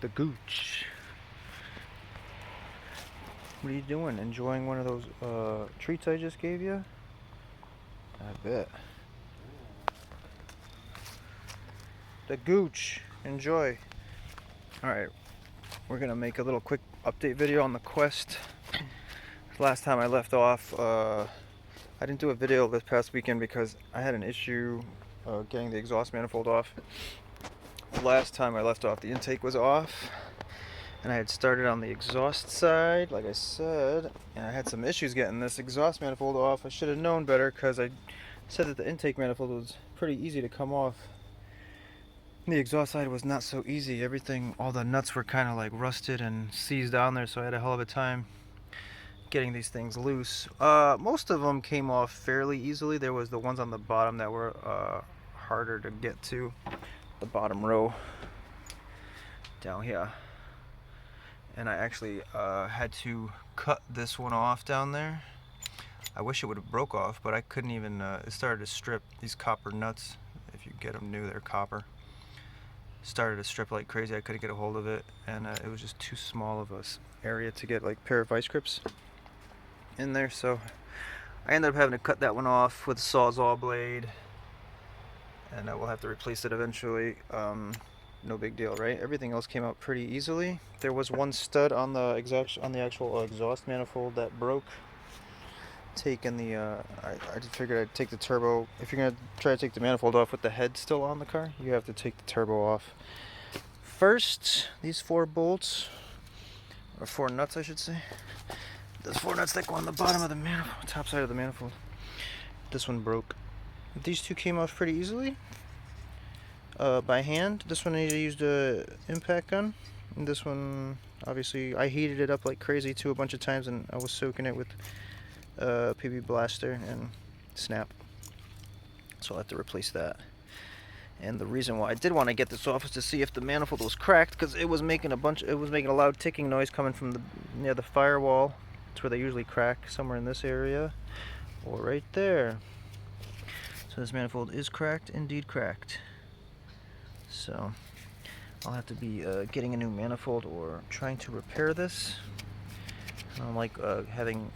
the gooch. What are you doing? Enjoying one of those treats I just gave you? I bet. The gooch. Enjoy. Alright, we're gonna make a little quick update video on the Quest. Last time I left off, I didn't do a video this past weekend because I had an issue getting the exhaust manifold off. Last time I left off, the intake was off, and I had started on the exhaust side, like I said, and I had some issues getting this exhaust manifold off. I should have known better because I said that the intake manifold was pretty easy to come off. The exhaust side was not so easy. Everything, all the nuts were kind of like rusted and seized on there, so I had a hell of a time getting these things loose. Most of them came off fairly easily. There was the ones on the bottom that were harder to get to. The bottom row down here. And I actually had to cut this one off down there. I wish it would have broke off, but I couldn't even, it started to strip. These copper nuts, if you get them new, they're copper. Started to strip like crazy. I couldn't get a hold of it, and it was just too small of a area to get like a pair of vice grips in there, so I ended up having to cut that one off with a Sawzall blade, and I will have to replace it eventually. No big deal, right? Everything else came out pretty easily. There was one stud on the actual exhaust manifold that broke. Taking the I just figured I'd take the turbo. If you're gonna try to take the manifold off with the head still on the car, you have to take the turbo off first. These 4 bolts, or 4 nuts I should say. There's 4 nuts that go on the bottom of the manifold, top side of the manifold. This one broke. These 2 came off pretty easily by hand. This one I used a impact gun, and this one obviously I heated it up like crazy too a bunch of times, and I was soaking it with PB blaster and snap, so I'll have to replace that. And the reason why I did want to get this off is to see if the manifold was cracked, because it was making a loud ticking noise coming from near the firewall. It's where they usually crack, somewhere in this area or right there. So this manifold is cracked, indeed cracked. So I'll have to be getting a new manifold or trying to repair this. I don't like having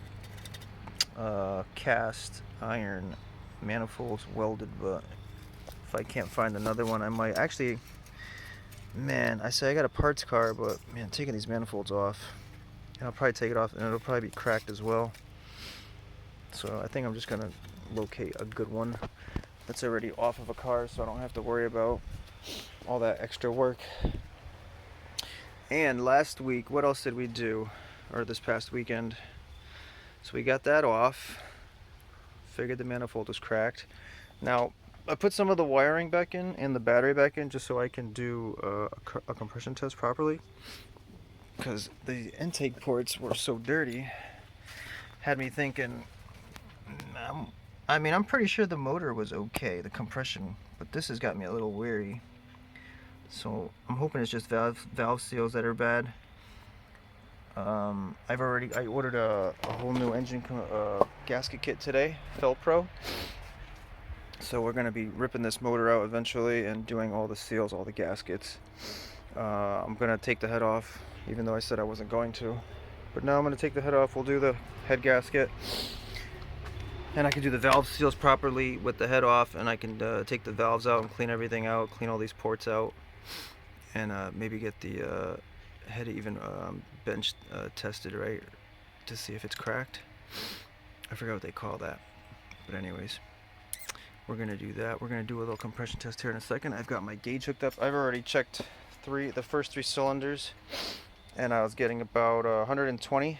cast iron manifolds welded, but if I can't find another one, I might actually. Man, I say I got a parts car, but man, taking these manifolds off, and I'll probably take it off, and it'll probably be cracked as well. So I think I'm just gonna locate a good one that's already off of a car, so I don't have to worry about all that extra work. And last week, what else did we do? Or this past weekend? So we got that off. Figured the manifold was cracked. Now, I put some of the wiring back in and the battery back in just so I can do a compression test properly. Because the intake ports were so dirty. Had me thinking, I'm pretty sure the motor was okay, the compression. But this has got me a little weary. So I'm hoping it's just valve seals that are bad. I ordered a whole new engine gasket kit today, Felpro. So we're going to be ripping this motor out eventually and doing all the seals, all the gaskets. I'm going to take the head off, even though I said I wasn't going to. But now I'm going to take the head off. We'll do the head gasket. And I can do the valve seals properly with the head off, and I can take the valves out and clean everything out, clean all these ports out, and maybe get the head even bench tested, right, to see if it's cracked. I forgot what they call that, but anyways, we're gonna do that. We're gonna do a little compression test here in a second. I've got my gauge hooked up. I've already checked the first 3 cylinders, and I was getting about 120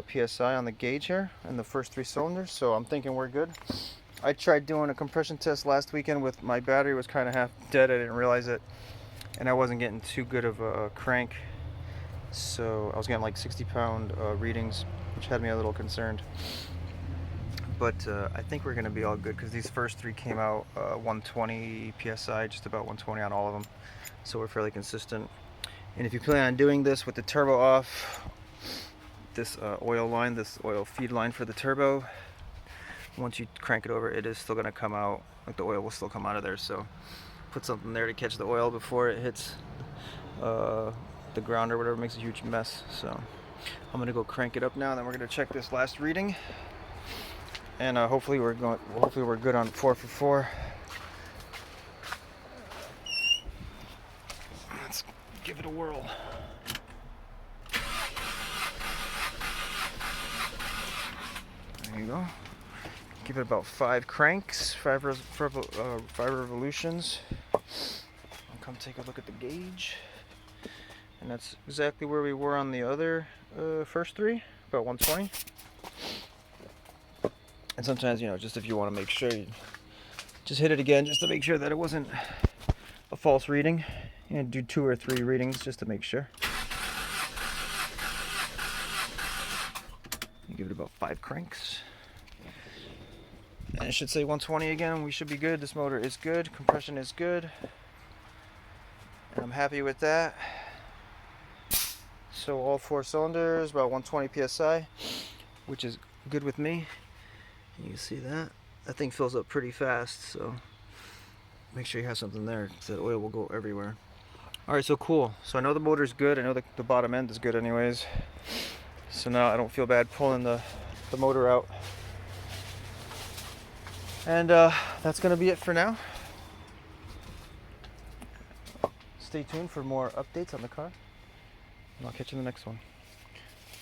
PSI on the gauge here in the first 3 cylinders, so I'm thinking we're good. I tried doing a compression test last weekend with my battery was kind of half dead. I didn't realize it, and I wasn't getting too good of a crank, so I was getting like 60-pound readings, which had me a little concerned. But I think we're going to be all good because these first 3 came out 120 PSI, just about 120 on all of them, so we're fairly consistent. And if you plan on doing this with the turbo off, this oil feed line for the turbo, once you crank it over, it is still going to come out, like the oil will still come out of there, so put something there to catch the oil before it hits the ground or whatever makes a huge mess. So I'm gonna go crank it up now, and then we're gonna check this last reading, and hopefully we're good on 4 for 4. Let's give it a whirl. There you go. Give it about 5 cranks, 5 revolutions. I'll come take a look at the gauge. And that's exactly where we were on the other first 3, about 120. And sometimes, you know, just if you want to make sure, you just hit it again just to make sure that it wasn't a false reading. You know, do 2 or 3 readings just to make sure. You give it about 5 cranks. And it should say 120 again, and we should be good. This motor is good, compression is good, and I'm happy with that. So all 4 cylinders, about 120 psi, which is good with me. You can see that. That thing fills up pretty fast, so make sure you have something there, because that oil will go everywhere. Alright, so cool. So I know the motor's good. I know the bottom end is good anyways. So now I don't feel bad pulling the motor out. And that's going to be it for now. Stay tuned for more updates on the car. And I'll catch you in the next one.